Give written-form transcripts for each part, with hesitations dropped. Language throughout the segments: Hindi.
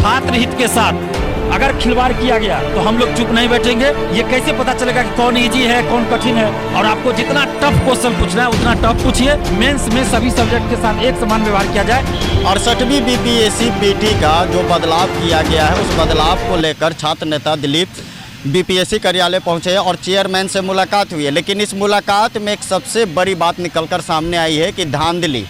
छात्र हित के साथ अगर खिलवाड़ किया गया तो हम लोग चुप नहीं बैठेंगे। ये कैसे पता चलेगा कि कौन इजी है कौन कठिन है? और आपको जितना टफ क्वेश्चन पूछना है उतना टफ पूछिए। मेंस में सभी सब्जेक्ट के साथ एक समान व्यवहार किया जाए। 68वीं बीपीएससी पीटी का जो बदलाव किया गया है, उस बदलाव को लेकर छात्र नेता दिलीप बीपीएससी कार्यालय पहुंचे हैं और चेयरमैन से मुलाकात हुई है। लेकिन इस मुलाकात में एक सबसे बड़ी बात निकलकर सामने आई है कि धांधली,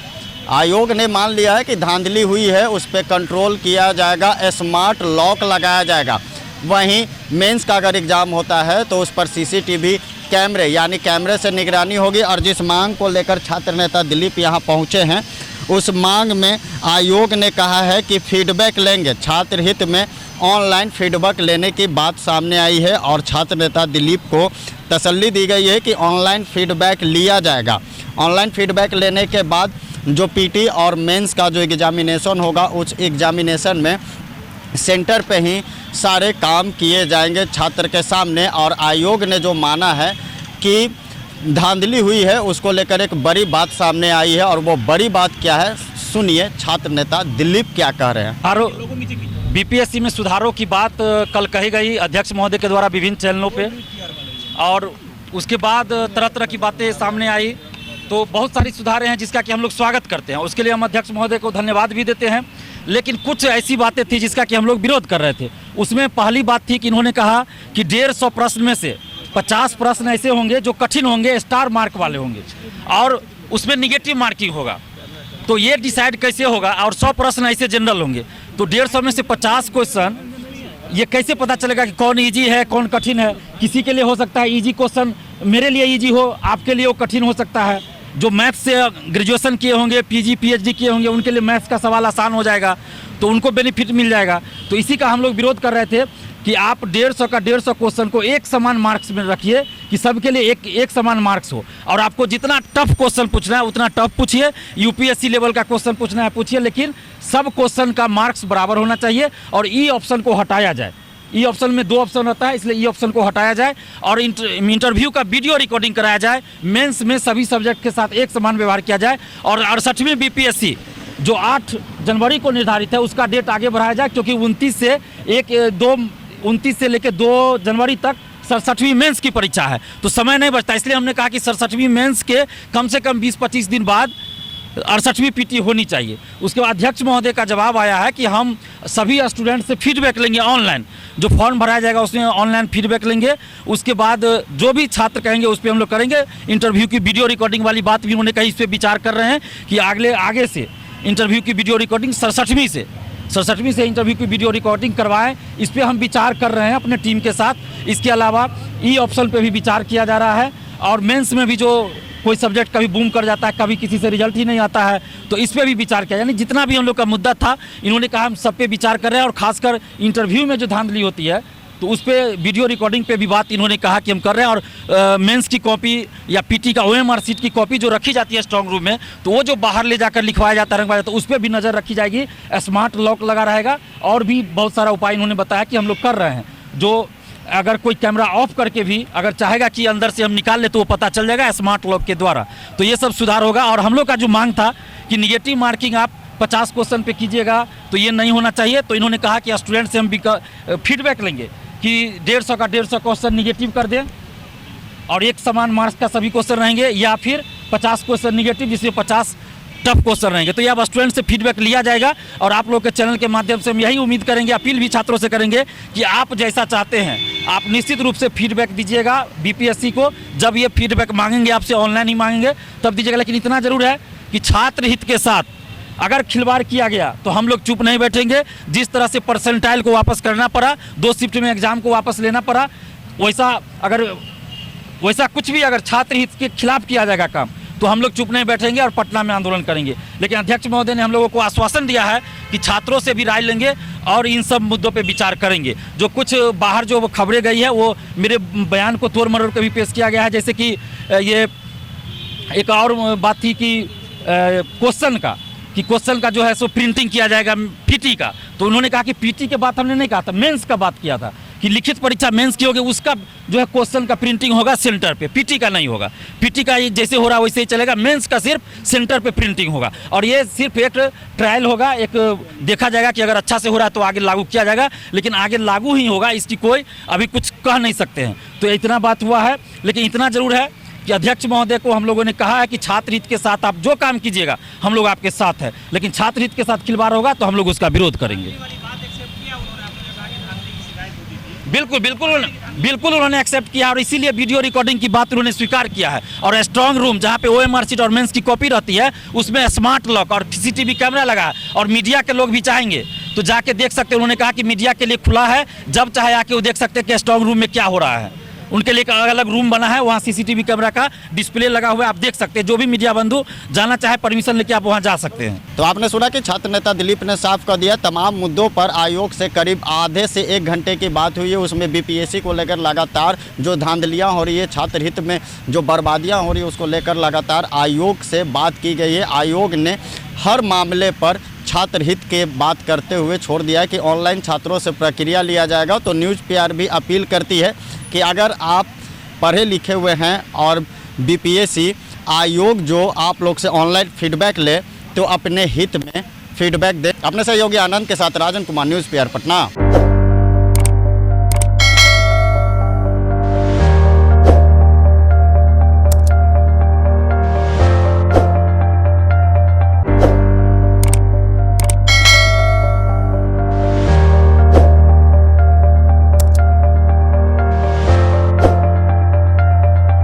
आयोग ने मान लिया है कि धांधली हुई है, उस पर कंट्रोल किया जाएगा, स्मार्ट लॉक लगाया जाएगा। वहीं मेंस का अगर एग्ज़ाम होता है तो उस पर सीसीटीवी कैमरे यानी कैमरे से निगरानी होगी। और जिस मांग को लेकर छात्र नेता दिलीप यहाँ पहुँचे हैं, उस मांग में आयोग ने कहा है कि फीडबैक लेंगे। छात्र हित में ऑनलाइन फीडबैक लेने की बात सामने आई है और छात्र नेता दिलीप को तसल्ली दी गई है कि ऑनलाइन फीडबैक लिया जाएगा। ऑनलाइन फीडबैक लेने के बाद जो पीटी और मेंस का जो एग्जामिनेशन होगा, उस एग्जामिनेशन में सेंटर पे ही सारे काम किए जाएंगे छात्र के सामने। और आयोग ने जो माना है कि धांधली हुई है, उसको लेकर एक बड़ी बात सामने आई है। और वो बड़ी बात क्या है, सुनिए छात्र नेता दिलीप क्या कह रहे हैं। और बीपीएससी में सुधारों की बात कल कही गई अध्यक्ष महोदय के द्वारा विभिन्न चैनलों पे, और उसके बाद तरह तरह की बातें सामने आई। तो बहुत सारी सुधारें हैं जिसका कि हम लोग स्वागत करते हैं, उसके लिए हम अध्यक्ष महोदय को धन्यवाद भी देते हैं। लेकिन कुछ ऐसी बातें थी जिसका कि हम लोग विरोध कर रहे थे। उसमें पहली बात थी कि इन्होंने कहा कि 150 प्रश्न में से 50 प्रश्न ऐसे होंगे जो कठिन होंगे, स्टार मार्क वाले होंगे, और उसमें निगेटिव मार्किंग होगा। तो ये डिसाइड कैसे होगा? और 100 प्रश्न ऐसे जनरल होंगे, तो 150 में से 50 क्वेश्चन, ये कैसे पता चलेगा कि कौन इजी है कौन कठिन है? किसी के लिए हो सकता है इजी क्वेश्चन मेरे लिए इजी हो, आपके लिए वो कठिन हो सकता है। जो मैथ्स से ग्रेजुएशन किए होंगे, पीजी पीएचडी किए होंगे, उनके लिए मैथ्स का सवाल आसान हो जाएगा, तो उनको बेनिफिट मिल जाएगा। तो इसी का हम लोग विरोध कर रहे थे कि आप 150 का 150 क्वेश्चन को एक समान मार्क्स में रखिए, कि सबके लिए एक समान मार्क्स हो। और आपको जितना टफ क्वेश्चन पूछना है उतना टफ पूछिए, यूपीएससी लेवल का क्वेश्चन पूछना है पूछिए, लेकिन सब क्वेश्चन का मार्क्स बराबर होना चाहिए। और ई ऑप्शन को हटाया जाए। ई ऑप्शन में 2 ऑप्शन होता है, इसलिए ई ऑप्शन को हटाया जाए और इंटरव्यू का वीडियो रिकॉर्डिंग कराया जाए। मेंस में सभी सब्जेक्ट के साथ एक समान व्यवहार किया जाए। और 68वीं बीपीएससी जो 8 जनवरी को निर्धारित है, उसका डेट आगे बढ़ाया जाए, क्योंकि 29 से लेकर 2 जनवरी तक 67वीं मेंस की परीक्षा है, तो समय नहीं बचता। इसलिए हमने कहा कि 67वीं मेंस के कम से कम 20-25 दिन बाद 68वीं पीटी होनी चाहिए। उसके बाद अध्यक्ष महोदय का जवाब आया है कि हम सभी स्टूडेंट से फीडबैक लेंगे ऑनलाइन, जो फॉर्म भराया जाएगा उसमें ऑनलाइन फीडबैक लेंगे। उसके बाद जो भी छात्र कहेंगे उस पर हम लोग करेंगे। इंटरव्यू की वीडियो रिकॉर्डिंग वाली बात भी उन्होंने कही, इस पर विचार कर रहे हैं कि आगे से इंटरव्यू की वीडियो रिकॉर्डिंग 67वीं से इंटरव्यू की वीडियो रिकॉर्डिंग करवाएं। इस पर हम विचार कर रहे हैं अपने टीम के साथ। इसके अलावा ई ऑप्शन पे भी विचार किया जा रहा है। और मेंस में भी जो कोई सब्जेक्ट कभी बूम कर जाता है, कभी किसी से रिजल्ट ही नहीं आता है, तो इस पर भी विचार किया। यानी जितना भी हम लोग का मुद्दा था, इन्होंने कहा हम सब पे विचार कर रहे हैं। और खासकर इंटरव्यू में जो धांधली होती है, तो उस पर वीडियो रिकॉर्डिंग पे भी बात इन्होंने कहा कि हम कर रहे हैं। और मेंस की कॉपी या पीटी का ओएमआर सीट की कॉपी जो रखी जाती है स्ट्रांग रूम में, तो वो जो बाहर ले जाकर लिखवाया जाता है, रंगवाया जाता है, तो उस पर भी नज़र रखी जाएगी। स्मार्ट लॉक लगा रहेगा। और भी बहुत सारा उपाय इन्होंने बताया कि हम लोग कर रहे हैं। जो अगर कोई कैमरा ऑफ करके भी अगर चाहेगा कि अंदर से हम निकाल ले, तो वो पता चल जाएगा स्मार्ट लॉक के द्वारा। तो ये सब सुधार होगा। और हम लोग का जो मांग था कि निगेटिव मार्किंग आप 50 क्वेश्चन पे कीजिएगा, तो ये नहीं होना चाहिए। तो इन्होंने कहा कि स्टूडेंट से हम फीडबैक लेंगे कि 150 का 150 क्वेश्चन निगेटिव कर दें और एक समान मार्क्स का सभी क्वेश्चन रहेंगे, या फिर 50 क्वेश्चन निगेटिव जिसमें 50 टफ क्वेश्चन रहेंगे। तो ये अब स्टूडेंट से फीडबैक लिया जाएगा। और आप लोग के चैनल के माध्यम से हम यही उम्मीद करेंगे, अपील भी छात्रों से करेंगे कि आप जैसा चाहते हैं आप निश्चित रूप से फीडबैक दीजिएगा बीपीएससी को। जब ये फीडबैक मांगेंगे आपसे, ऑनलाइन ही मांगेंगे, तब दीजिएगा। लेकिन इतना जरूर है कि छात्र हित के साथ अगर खिलवाड़ किया गया तो हम लोग चुप नहीं बैठेंगे। जिस तरह से परसेंटाइल को वापस करना पड़ा, 2 शिफ्ट में एग्जाम को वापस लेना पड़ा, वैसा कुछ भी अगर छात्र हित के खिलाफ किया जाएगा काम, तो हम लोग चुप नहीं बैठेंगे और पटना में आंदोलन करेंगे। लेकिन अध्यक्ष महोदय ने हम लोगों को आश्वासन दिया है कि छात्रों से भी राय लेंगे और इन सब मुद्दों पे विचार करेंगे। जो कुछ बाहर जो खबरें गई है, वो मेरे बयान को तोड़ मरोड़ कर भी पेश किया गया है। जैसे कि ये एक और बात थी कि क्वेश्चन का जो है सो प्रिंटिंग किया जाएगा पीटी का। तो उन्होंने कहा कि पीटी के बात हमने नहीं कहा था, मेंस का बात किया था कि लिखित परीक्षा मेंस की होगी उसका जो है क्वेश्चन का प्रिंटिंग होगा सेंटर पे, पीटी का नहीं होगा। पीटी का जैसे हो रहा है वैसे ही चलेगा, मेंस का सिर्फ सेंटर पे प्रिंटिंग होगा। और ये सिर्फ एक ट्रायल होगा, एक देखा जाएगा कि अगर अच्छा से हो रहा है तो आगे लागू किया जाएगा, लेकिन आगे लागू ही होगा, इसकी कोई अभी कुछ कह नहीं सकते हैं। तो इतना बात हुआ है, लेकिन इतना जरूर है कि अध्यक्ष महोदय को हम लोगों ने कहा है कि छात्र हित के साथ आप जो काम कीजिएगा हम लोग आपके साथ हैं, लेकिन छात्र हित के साथ खिलवाड़ होगा तो हम लोग उसका विरोध करेंगे। बिल्कुल बिल्कुल बिल्कुल उन्होंने एक्सेप्ट किया और इसीलिए वीडियो रिकॉर्डिंग की बात उन्होंने स्वीकार किया है। और स्ट्रांग रूम जहाँ पे OMR शीट और मेंस की कॉपी रहती है उसमें स्मार्ट लॉक और CCTV कैमरा लगा है और मीडिया के लोग भी चाहेंगे तो जाके देख सकते हैं। उन्होंने कहा कि मीडिया के लिए खुला है, जब चाहे आके वो देख सकते हैं कि स्ट्रांग रूम में क्या हो रहा है। उनके लिए एक अलग अलग रूम बना है, वहाँ CCTV कैमरा का डिस्प्ले लगा हुआ है, आप देख सकते हैं। जो भी मीडिया बंधु जाना चाहे परमिशन लेके आप वहाँ जा सकते हैं। तो आपने सुना कि छात्र नेता दिलीप ने साफ कर दिया, तमाम मुद्दों पर आयोग से करीब आधे से 1 घंटे की बात हुई है। उसमें BPSC को लेकर लगातार जो धांधलियाँ हो रही है, छात्र हित में जो बर्बादियाँ हो रही है, उसको लेकर लगातार आयोग से बात की गई है। आयोग ने हर मामले पर छात्र हित के बात करते हुए छोड़ दिया है कि ऑनलाइन छात्रों से प्रक्रिया लिया जाएगा। तो न्यूज़ PR भी अपील करती है कि अगर आप पढ़े लिखे हुए हैं और BPSC आयोग जो आप लोग से ऑनलाइन फीडबैक ले तो अपने हित में फीडबैक दे। अपने सहयोगी आनंद के साथ राजन कुमार, न्यूज़ PR पटना।